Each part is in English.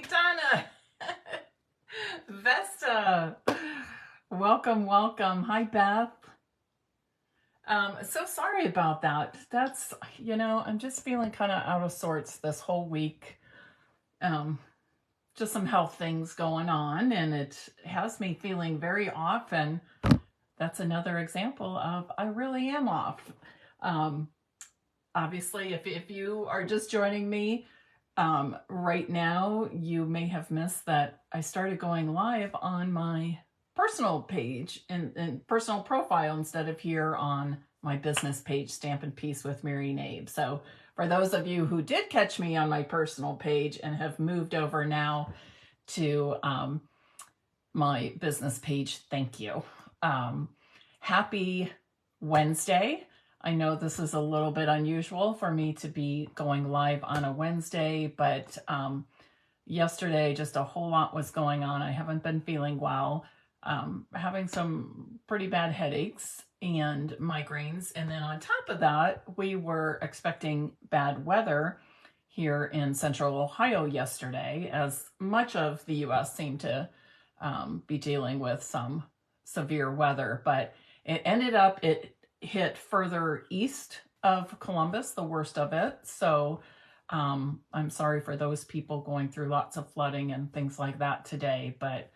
Hey, Donna. Vesta. Welcome, welcome. Hi, Beth. So sorry about that. That's, I'm just feeling kind of out of sorts this whole week. Just some health things going on, and it has me feeling very off. And that's another example of I really am off. Obviously, if you are just joining me, right now, you may have missed that I started going live on my personal page and personal profile instead of here on my business page, Stampin' Peace with Mary Knabe. So for those of you who did catch me on my personal page and have moved over now to my business page, thank you. Happy Wednesday. I know this is a little bit unusual for me to be going live on a Wednesday, but yesterday just a whole lot was going on. I haven't been feeling well, having some pretty bad headaches and migraines. And then on top of that, we were expecting bad weather here in central Ohio yesterday, as much of the US seemed to be dealing with some severe weather, but it ended up, it hit further east of Columbus, the worst of it. So I'm sorry for those people going through lots of flooding and things like that today, but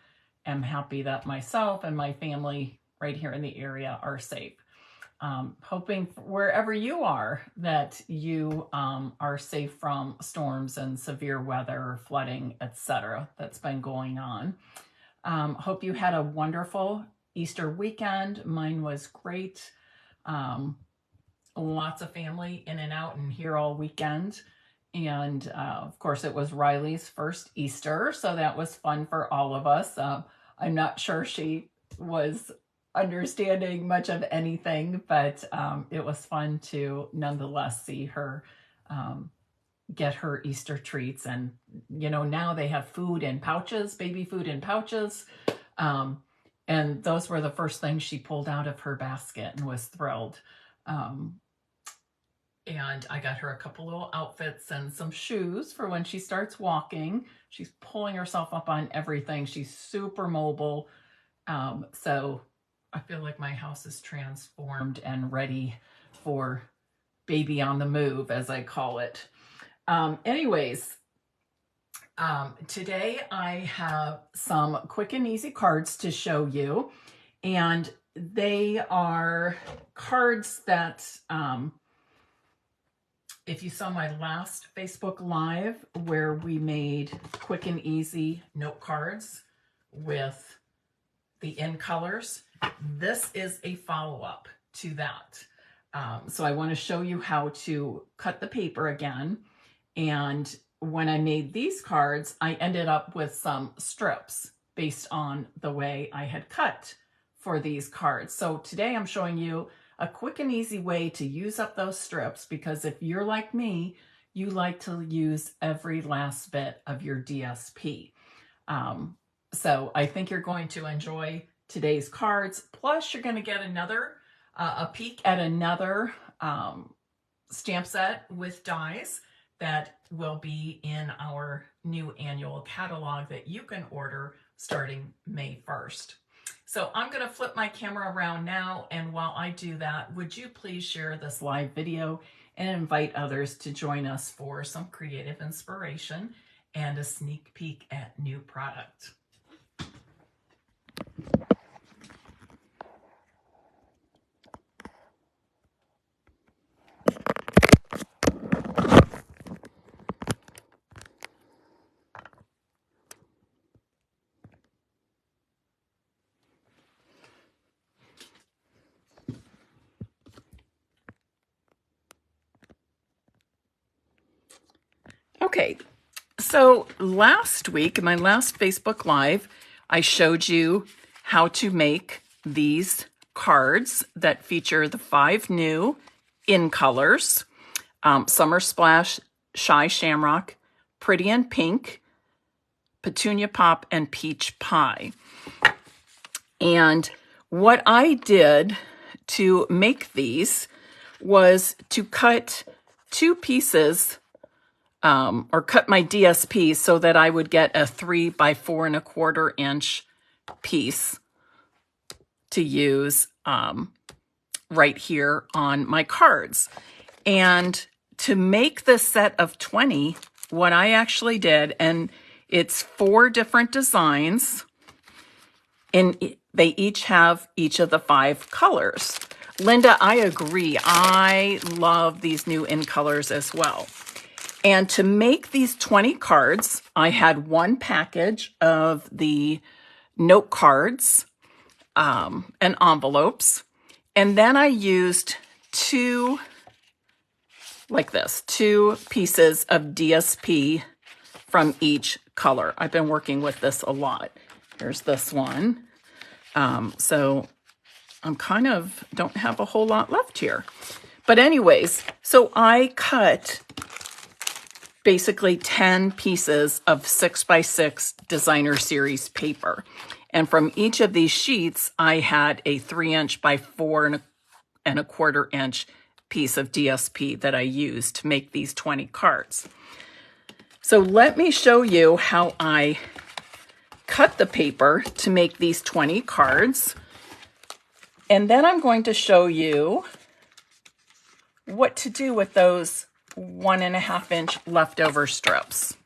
I'm happy that myself and my family right here in the area are safe. Hoping wherever you are that you are safe from storms and severe weather, flooding, etc. that's been going on. Hope you had a wonderful Easter weekend. Mine was great. Lots of family in and out and here all weekend. And of course, it was Riley's first Easter, so that was fun for all of us. I'm not sure she was understanding much of anything, but it was fun to nonetheless see her get her Easter treats. And, now they have food in pouches, baby food in pouches. And those were the first things she pulled out of her basket and was thrilled. And I got her a couple little outfits and some shoes for when she starts walking. She's pulling herself up on everything. She's super mobile. So I feel like my house is transformed and ready for baby on the move, as I call it. Anyways, today I have some quick and easy cards to show you, and they are cards that, if you saw my last Facebook Live where we made quick and easy note cards with the in colors, this is a follow-up to that. So I want to show you how to cut the paper again. And when I made these cards, I ended up with some strips based on the way I had cut for these cards. So today I'm showing you a quick and easy way to use up those strips, because if you're like me, you like to use every last bit of your DSP. So I think you're going to enjoy today's cards. Plus you're going to get a peek at another stamp set with dies that will be in our new annual catalog that you can order starting May 1st. So I'm going to flip my camera around now, and while I do that, would you please share this live video and invite others to join us for some creative inspiration and a sneak peek at new product. Okay, so last week, in my last Facebook Live, I showed you how to make these cards that feature the 5 new in colors: Summer Splash, Shy Shamrock, Pretty in Pink, Petunia Pop, and Peach Pie. And what I did to make these was to cut 2 pieces or cut my DSP so that I would get a 3 by 4 1/4 inch piece to use right here on my cards. And to make this set of 20, what I actually did, and it's 4 different designs, and they each have each of the 5 colors. Linda, I agree. I love these new in colors as well. And to make these 20 cards, I had 1 package of the note cards and envelopes. And then I used 2 pieces of DSP from each color. I've been working with this a lot. Here's this one. So I'm don't have a whole lot left here. But anyways, so I cut basically 10 pieces of 6 by 6 designer series paper. And from each of these sheets, I had a 3 inch by 4 1/4 inch piece of DSP that I used to make these 20 cards. So let me show you how I cut the paper to make these 20 cards. And then I'm going to show you what to do with those 1 1/2 inch leftover strips.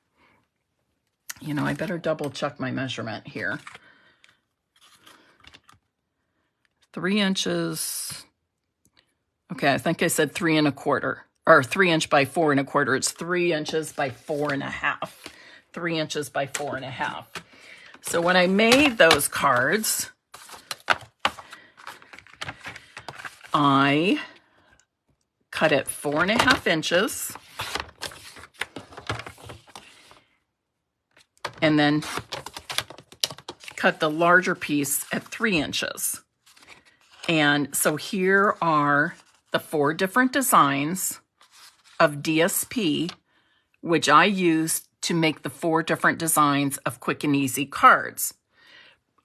You know, I better double check my measurement here. 3 inches. Okay, I think I said 3 1/4, or 3 inch by 4 1/4. It's 3 inches by 4 1/2. 3 inches by 4 1/2. So when I made those cards, I cut it 4 1/2 inches and then cut the larger piece at 3 inches. And so here are the 4 different designs of DSP, which I used to make the 4 different designs of quick and easy cards.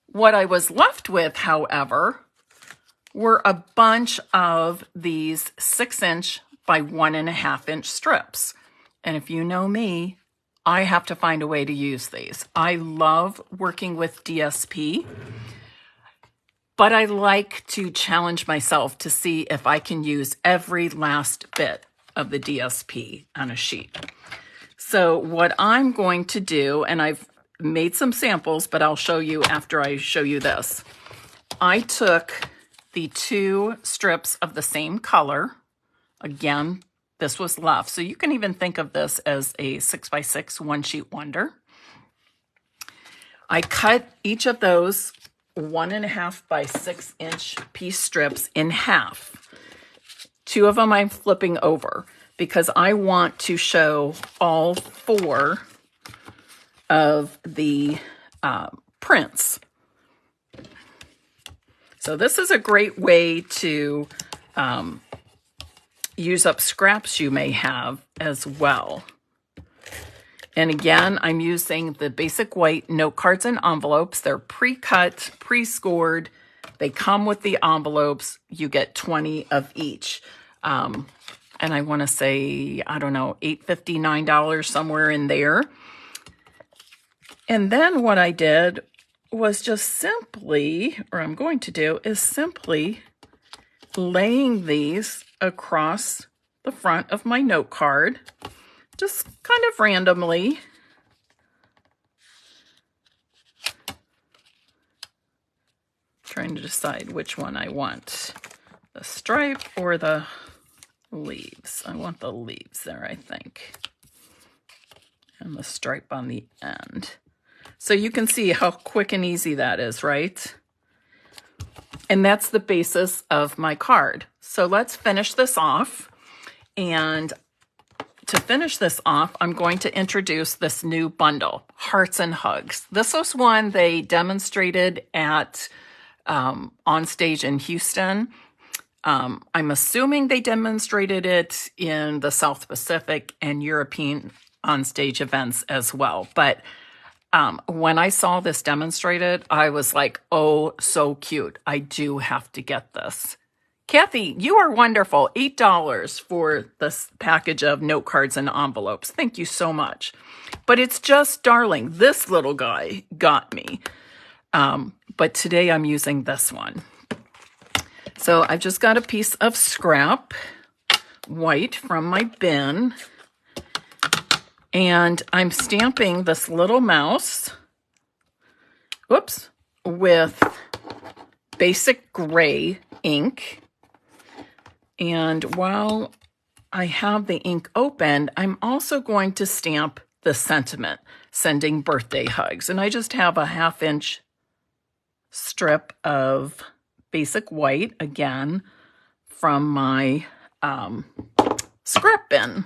What I was left with, however, were a bunch of these 6 inch by 1 1/2 inch strips. And if you know me, I have to find a way to use these. I love working with DSP, but I like to challenge myself to see if I can use every last bit of the DSP on a sheet. So what I'm going to do, and I've made some samples, but I'll show you after I show you this. I took the 2 strips of the same color. Again, this was left. So you can even think of this as a 6 by 6 one sheet wonder. I cut each of those 1 1/2 by 6 inch piece strips in half. 2 of them I'm flipping over because I want to show all 4 of the prints. So this is a great way to use up scraps you may have as well. And again, I'm using the basic white note cards and envelopes. They're pre-cut, pre-scored. They come with the envelopes. You get 20 of each. And I want to say, I don't know, $8.50, $9, somewhere in there. And then what I did was just simply, or I'm going to do, is simply laying these across the front of my note card, just kind of randomly. Trying to decide which one I want, the stripe or the leaves. I want the leaves there, I think, and the stripe on the end. So you can see how quick and easy that is, right? And that's the basis of my card. So let's finish this off. And to finish this off, I'm going to introduce this new bundle, Hearts and Hugs. This was one they demonstrated at on stage in Houston. I'm assuming they demonstrated it in the South Pacific and European on-stage events as well. But when I saw this demonstrated, I was like, oh, so cute. I do have to get this. Kathy, you are wonderful. $8 for this package of note cards and envelopes. Thank you so much. But it's just darling. This little guy got me. But today I'm using this one. So I've just got a piece of scrap white from my bin. And I'm stamping this little mouse, with basic gray ink. And while I have the ink open, I'm also going to stamp the sentiment, sending birthday hugs. And I just have a 1/2 inch strip of basic white, again, from my scrap bin.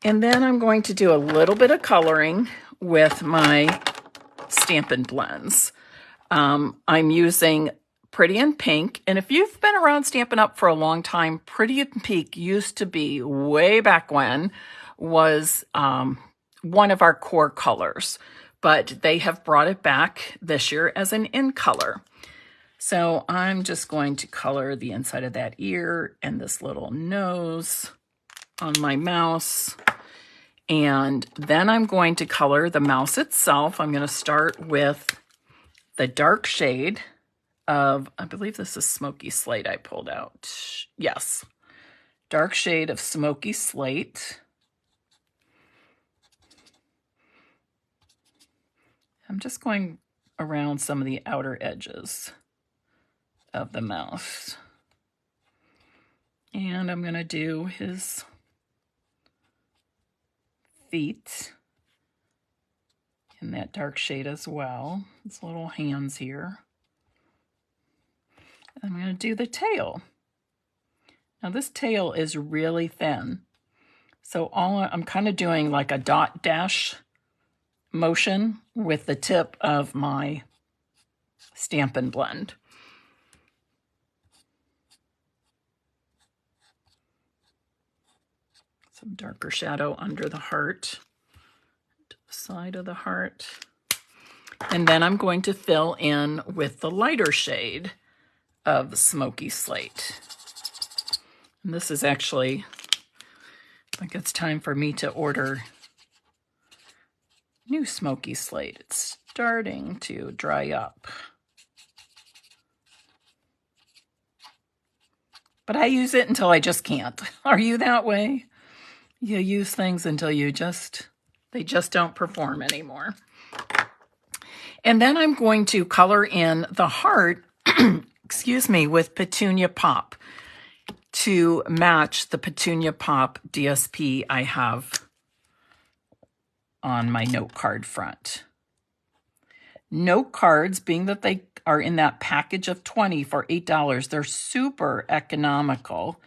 And then I'm going to do a little bit of coloring with my Stampin' Blends. I'm using Pretty in Pink. And if you've been around Stampin' Up! For a long time, Pretty in Pink used to be, way back when, was one of our core colors. But they have brought it back this year as an in color. So I'm just going to color the inside of that ear and this little nose on my mouse. And then I'm going to color the mouse itself. I'm going to start with the dark shade of, I believe this is Smoky Slate I pulled out. Yes, dark shade of Smoky Slate. I'm just going around some of the outer edges of the mouse. And I'm going to do his feet in that dark shade as well. His little hands here. I'm going to do the tail. Now this tail is really thin. So I'm kind of doing like a dot dash motion with the tip of my Stampin' Blend. Some darker shadow under the heart, to the side of the heart. And then I'm going to fill in with the lighter shade of Smoky Slate. And this is actually, I think it's time for me to order new Smoky Slate. It's starting to dry up. But I use it until I just can't. Are you that way? You use things until they just don't perform anymore. And then I'm going to color in the heart, excuse me, with Petunia Pop to match the Petunia Pop DSP I have on my note card front. Note cards, being that they are in that package of 20 for $8, they're super economical,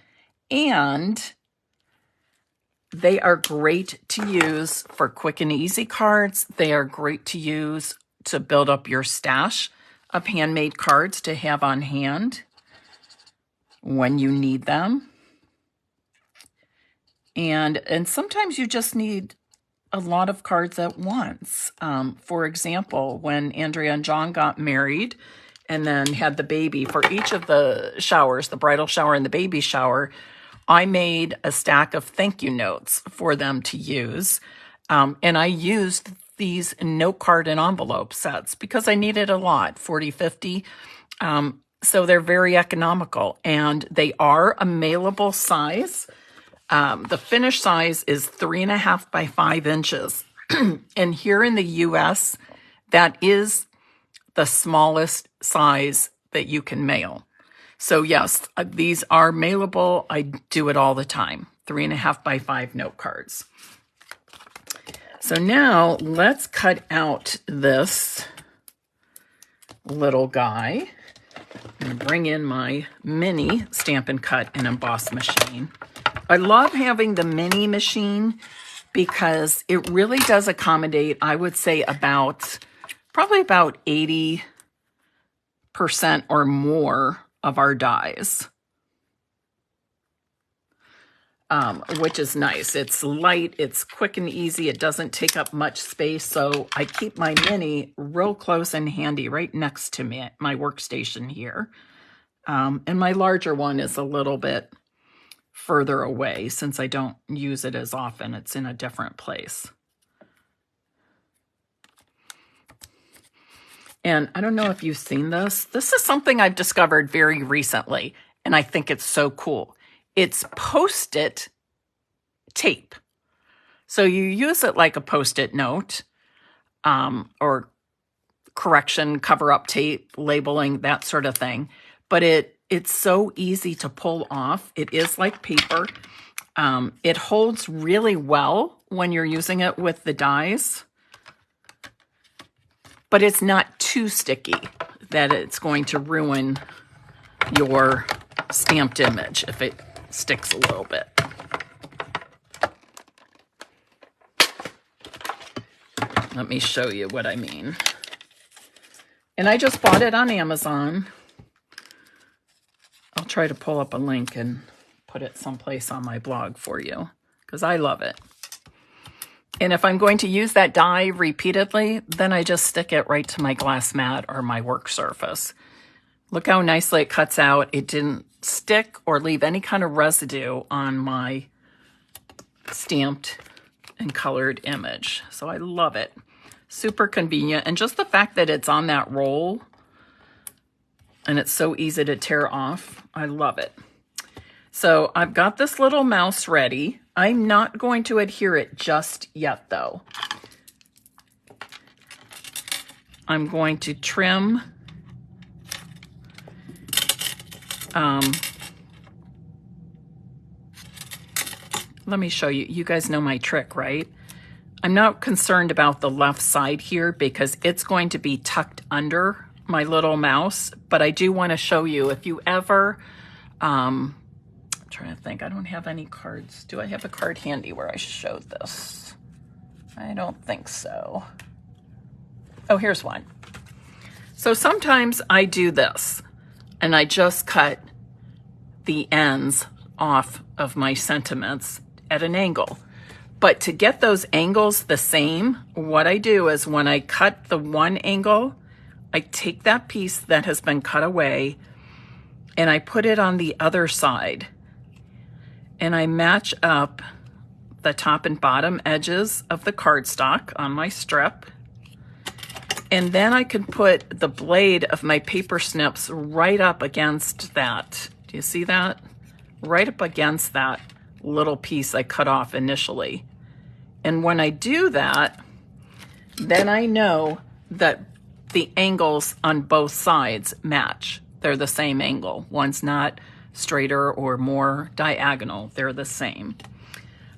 and they are great to use for quick and easy cards. They are great to use to build up your stash of handmade cards to have on hand when you need them. And sometimes you just need a lot of cards at once. For example, when Andrea and John got married and then had the baby, for each of the showers, the bridal shower and the baby shower, I made a stack of thank you notes for them to use. And I used these note card and envelope sets because I needed a lot, 40, 50. So they're very economical, and they are a mailable size. The finished size is 3.5 by 5 inches. And here in the US, that is the smallest size that you can mail. So yes, these are mailable. I do it all the time. 3.5 by 5 note cards. So now let's cut out this little guy. I'm going to bring in my mini Stampin' Cut and Emboss machine. I love having the mini machine because it really does accommodate, I would say, probably about 80% or more of our dies, which is nice. It's light, it's quick and easy, it doesn't take up much space, so I keep my mini real close and handy right next to me, my workstation here. And my larger one is a little bit further away since I don't use it as often. It's in a different place. And I don't know if you've seen this. This is something I've discovered very recently, and I think it's so cool. It's Post-it tape. So you use it like a Post-it note, or correction, cover-up tape, labeling, that sort of thing. But it's so easy to pull off. It is like paper. It holds really well when you're using it with the dies, but it's not too sticky that it's going to ruin your stamped image if it sticks a little bit. Let me show you what I mean. And I just bought it on Amazon. I'll try to pull up a link and put it someplace on my blog for you because I love it. And if I'm going to use that die repeatedly, then I just stick it right to my glass mat or my work surface. Look how nicely it cuts out. It didn't stick or leave any kind of residue on my stamped and colored image. So I love it. Super convenient. And just the fact that it's on that roll and it's so easy to tear off, I love it. So I've got this little mouse ready. I'm not going to adhere it just yet though. I'm going to trim let me show you. You guys know my trick, right? I'm not concerned about the left side here because it's going to be tucked under my little mouse, but I do want to show you if you ever, I'm trying to think, I don't have any cards. Do I have a card handy where I showed this? I don't think so. Oh, here's one. So sometimes I do this and I just cut the ends off of my sentiments at an angle. But to get those angles the same, what I do is when I cut the one angle, I take that piece that has been cut away and I put it on the other side. And I match up the top and bottom edges of the cardstock on my strip. And then I can put the blade of my paper snips right up against that. Do you see that? Right up against that little piece I cut off initially. And when I do that, then I know that the angles on both sides match. They're the same angle. One's not straighter or more diagonal. They're the same.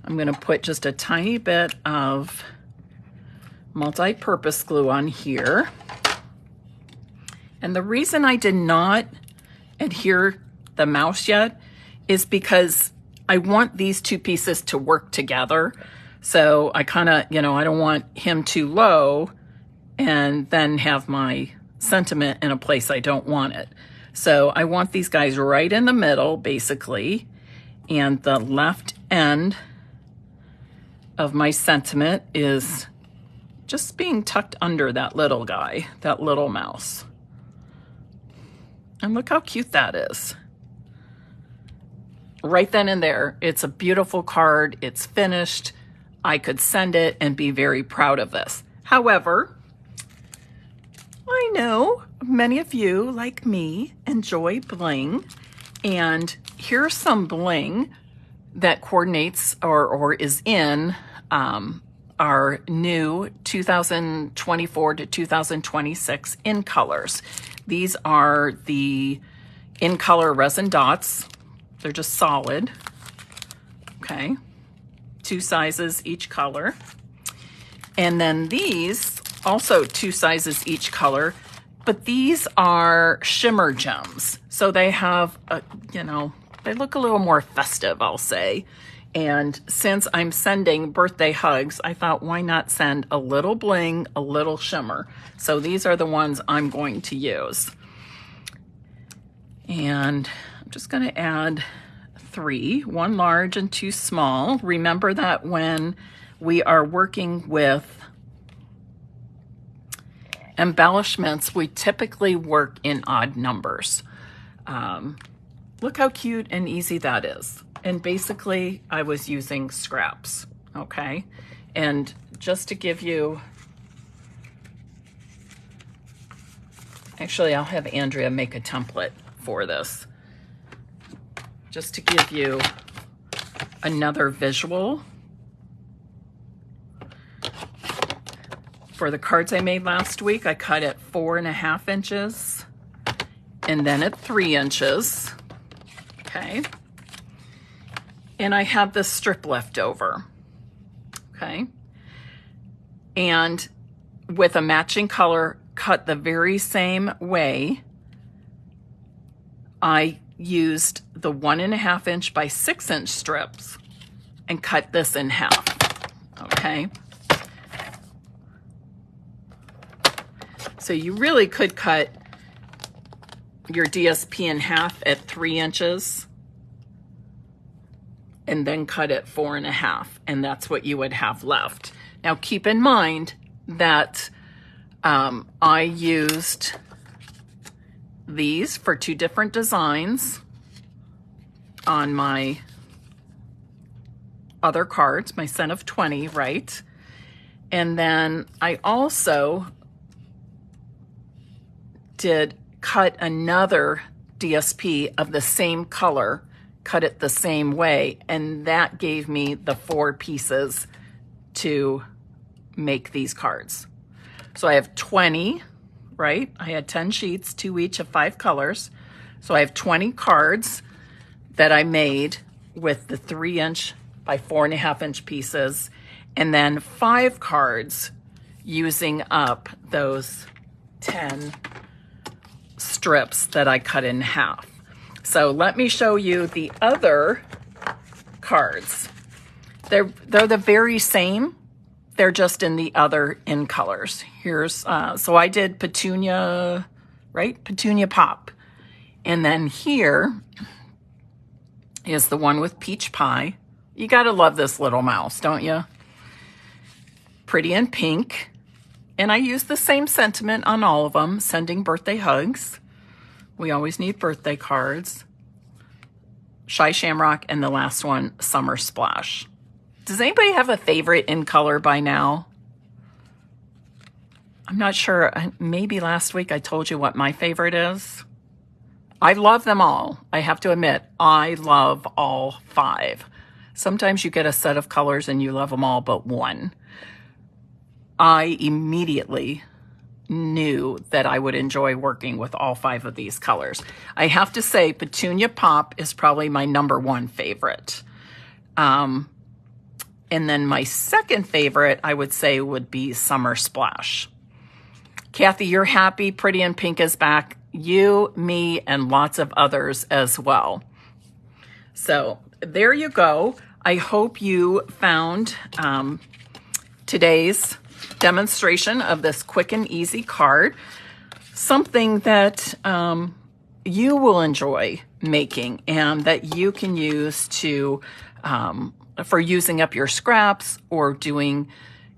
I'm going to put just a tiny bit of multi-purpose glue on here. And the reason I did not adhere the mouse yet is because I want these two pieces to work together. So I kind of, I don't want him too low and then have my sentiment in a place I don't want it. So I want these guys right in the middle, basically, and the left end of my sentiment is just being tucked under that little guy, that little mouse. And look how cute that is. Right then and there, it's a beautiful card. It's finished. I could send it and be very proud of this. However, I know many of you, like me, enjoy bling. And here's some bling that coordinates or is in our new 2024 to 2026 in colors. These are the in color resin dots. They're just solid. Okay. 2 sizes each color. And then these also 2 sizes each color, but these are shimmer gems. So they have, they look a little more festive, I'll say. And since I'm sending birthday hugs, I thought, why not send a little bling, a little shimmer? So these are the ones I'm going to use. And I'm just going to add 3, 1 large and 2 small. Remember that when we are working with embellishments, we typically work in odd numbers. Look how cute and easy that is. And basically I was using scraps, okay? And just to give you, actually I'll have Andrea make a template for this, just to give you another visual. For the cards I made last week, I cut at 4.5 inches and then at 3 inches. Okay. And I have this strip left over. Okay. And with a matching color, cut the very same way. I used the 1.5 inch by 6 inch strips and cut this in half. Okay. So you really could cut your DSP in half at 3 inches and then cut it 4.5, and that's what you would have left. Now keep in mind that I used these for 2 different designs on my other cards, my set of 20, right? And then I also did cut another DSP of the same color, cut it the same way, and that gave me the 4 pieces to make these cards. So I have 20, right? I had 10 sheets, 2 each of 5 colors. So I have 20 cards that I made with the 3 inch by 4.5 inch pieces, and then 5 cards using up those 10 strips that I cut in half. So let me show you the other cards. They're the very same. They're just in the other in colors. Here's, so I did Petunia, right? Petunia Pop. And then here is the one with Peach Pie. You gotta love this little mouse, don't you? Pretty in pink. And I use the same sentiment on all of them, sending birthday hugs. We always need birthday cards. Shy Shamrock, and the last one, Summer Splash. Does anybody have a favorite in color by now? I'm not sure. Maybe last week I told you what my favorite is. I love them all. I have to admit, I love all 5. Sometimes you get a set of colors and you love them all but one. I immediately knew that I would enjoy working with all 5 of these colors. I have to say Petunia Pop is probably my #1 favorite. And then my second favorite, I would say, would be Summer Splash. Kathy, you're happy Pretty in Pink is back. You, me, and lots of others as well. So there you go. I hope you found today's demonstration of this quick and easy card something that you will enjoy making and that you can use to for using up your scraps or doing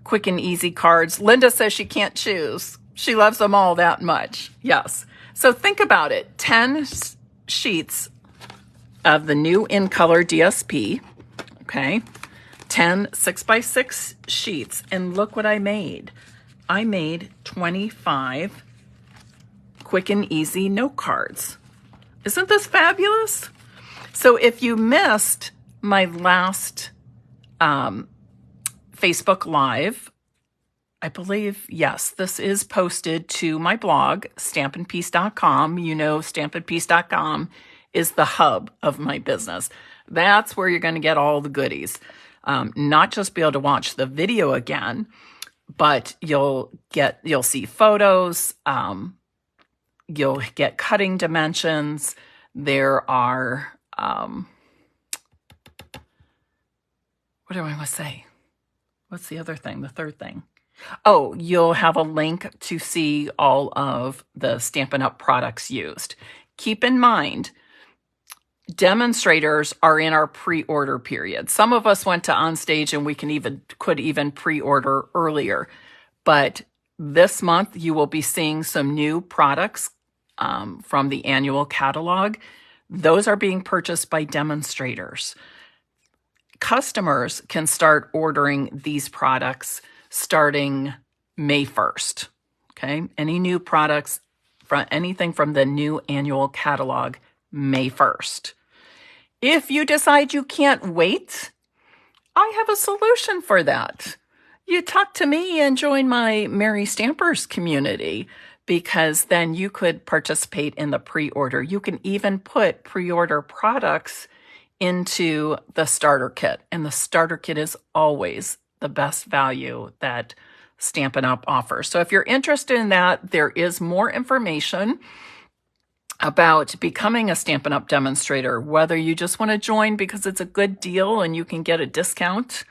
quick and easy cards. Linda says she can't choose. She loves them all that much. Yes. So think about it. 10 sheets of the new in color DSP. Okay. 10 6x6 sheets. And look what I made. I made 25 quick and easy note cards. Isn't this fabulous? So if you missed my last Facebook Live, I believe, yes, this is posted to my blog, stampinpeace.com. You know, stampinpeace.com is the hub of my business. That's where you're going to get all the goodies. Not just be able to watch the video again, but you'll see photos, you'll get cutting dimensions. There are, what do I want to say? What's the other thing? The third thing. Oh, you'll have a link to see all of the Stampin' Up! Products used. Keep in mind, demonstrators are in our pre-order period. Some of us went to Onstage and we could even pre-order earlier. But this month, you will be seeing some new products from the annual catalog, those are being purchased by demonstrators. Customers can start ordering these products starting May 1st. Okay, any new products, from anything from the new annual catalog, May 1st. If you decide you can't wait, I have a solution for that. You talk to me and join my Merry Stampers community, because then you could participate in the pre-order. You can even put pre-order products into the starter kit, and the starter kit is always the best value that Stampin' Up! Offers. So if you're interested in that, there is more information about becoming a Stampin' Up! Demonstrator, whether you just want to join because it's a good deal and you can get a discount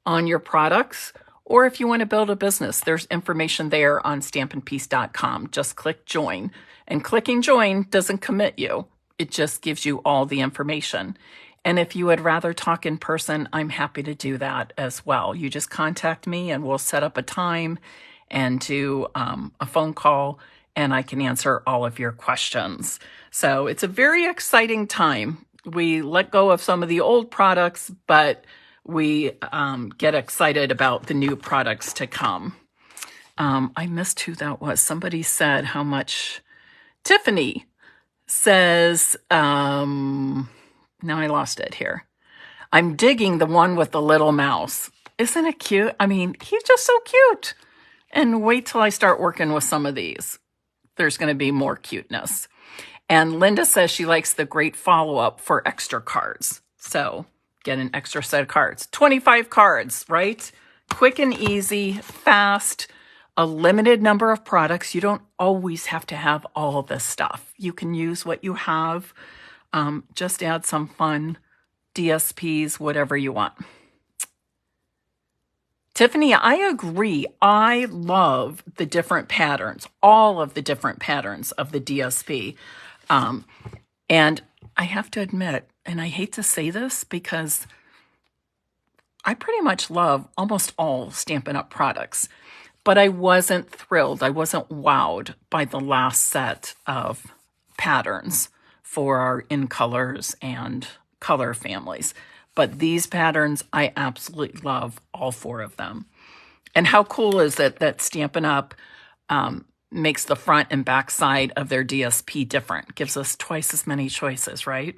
on your products, or if you want to build a business. There's information there on stampinpeace.com. Just click join, and clicking join doesn't commit you. It just gives you all the information. And if you would rather talk in person, I'm happy to do that as well. You just contact me and we'll set up a time and do a phone call, and I can answer all of your questions. So it's a very exciting time. We let go of some of the old products, but we get excited about the new products to come. I missed who that was. Somebody said how much. Tiffany says, now I lost it here. I'm digging the one with the little mouse. Isn't it cute? I mean, he's just so cute. And wait till I start working with some of these. There's going to be more cuteness. And Linda says she likes the great follow-up for extra cards. So get an extra set of cards. 25 cards, right? Quick and easy, fast, a limited number of products. You don't always have to have all of this stuff. You can use what you have. Just add some fun DSPs, whatever you want. Tiffany, I agree. I love the different patterns, all of the different patterns of the DSP. And I have to admit, and I hate to say this because I pretty much love almost all Stampin' Up! Products, but I wasn't thrilled. I wasn't wowed by the last set of patterns for our in colors and color families. But these patterns, I absolutely love all 4 of them. And how cool is it that Stampin' Up! Makes the front and back side of their DSP different? Gives us twice as many choices, right?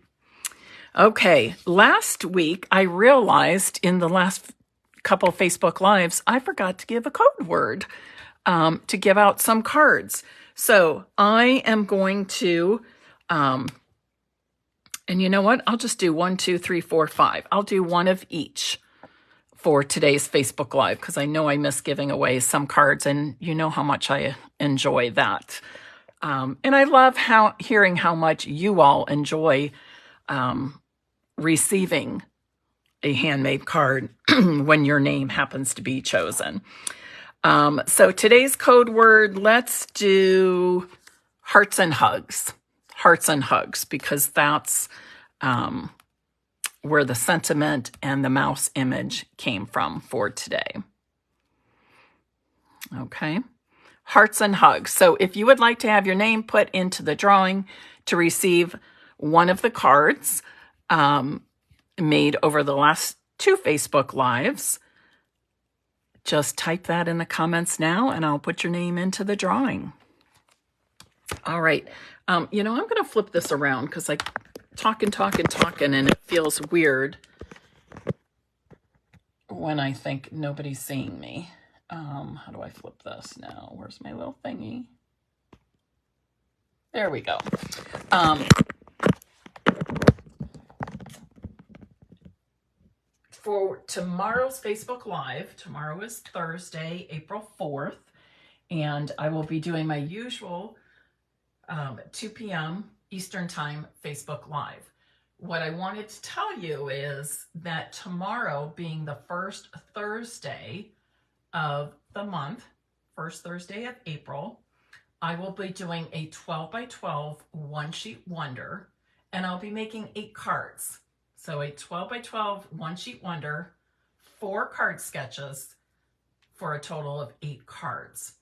Okay, last week I realized in the last couple of Facebook Lives, I forgot to give a code word to give out some cards. So I am going to, and you know what? I'll just do 1, 2, 3, 4, 5. I'll do one of each for today's Facebook Live, because I know I miss giving away some cards, and you know how much I enjoy that. And I love hearing how much you all enjoy receiving a handmade card when your name happens to be chosen. So today's code word, let's do hearts and hugs. Hearts and hugs, because that's where the sentiment and the mouse image came from for today. Okay, hearts and hugs. So if you would like to have your name put into the drawing to receive one of the cards made over the last 2 Facebook Lives, just type that in the comments now and I'll put your name into the drawing. All right. You know, I'm going to flip this around because I talk and it feels weird when I think nobody's seeing me. How do I flip this now? Where's my little thingy? There we go. For tomorrow's Facebook Live, tomorrow is Thursday, April 4th, and I will be doing my usual 2 p.m. Eastern Time Facebook Live. What I wanted to tell you is that tomorrow, being the first Thursday of the month, first Thursday of April, I will be doing a 12 by 12 one-sheet wonder, and I'll be making 8 cards. So a 12 by 12 one-sheet wonder, 4 card sketches for a total of 8 cards.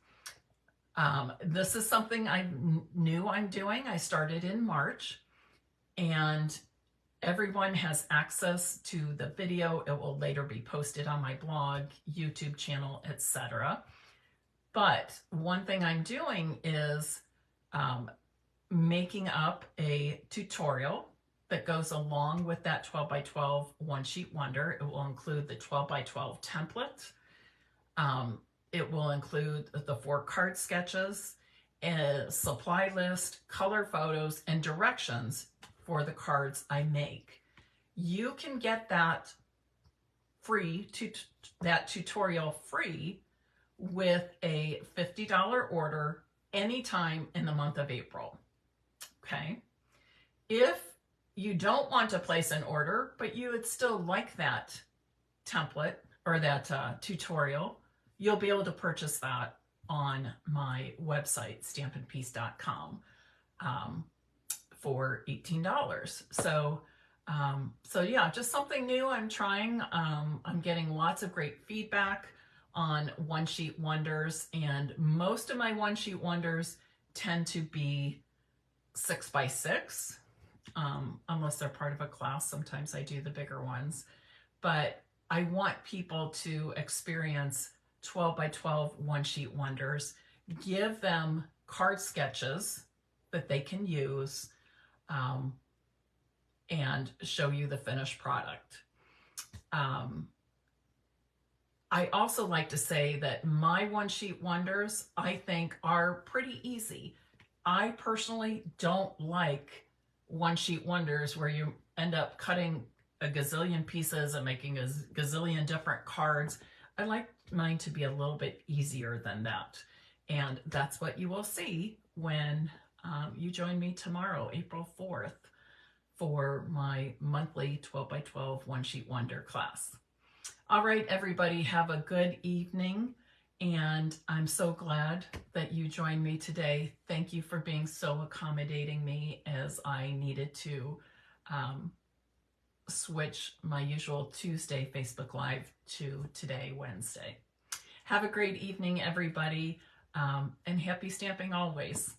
This is something I knew I'm doing. I started in March, and everyone has access to the video. It will later be posted on my blog, YouTube channel, etc. But one thing I'm doing is making up a tutorial that goes along with that 12 by 12 one sheet wonder. It will include the 12 by 12 template. It will include the 4 card sketches, a supply list, color photos, and directions for the cards I make. You can get that free, that tutorial free with a $50 order anytime in the month of April. Okay. If you don't want to place an order, but you would still like that template or that tutorial, you'll be able to purchase that on my website, stampinpeace.com, for $18. So yeah, just something new I'm trying. I'm getting lots of great feedback on one sheet wonders, and most of my one sheet wonders tend to be 6 by 6, unless they're part of a class. Sometimes I do the bigger ones, but I want people to experience 12 by 12 one sheet wonders, give them card sketches that they can use, and show you the finished product. I also like to say that my one sheet wonders, I think, are pretty easy. I personally don't like one sheet wonders where you end up cutting a gazillion pieces and making a gazillion different cards. I like mine to be a little bit easier than that. And that's what you will see when you join me tomorrow, April 4th, for my monthly 12 by 12 one sheet wonder class. All right, everybody, have a good evening. And I'm so glad that you joined me today. Thank you for being so accommodating me as I needed to switch my usual Tuesday Facebook Live to today, Wednesday. Have a great evening, everybody, and happy stamping always.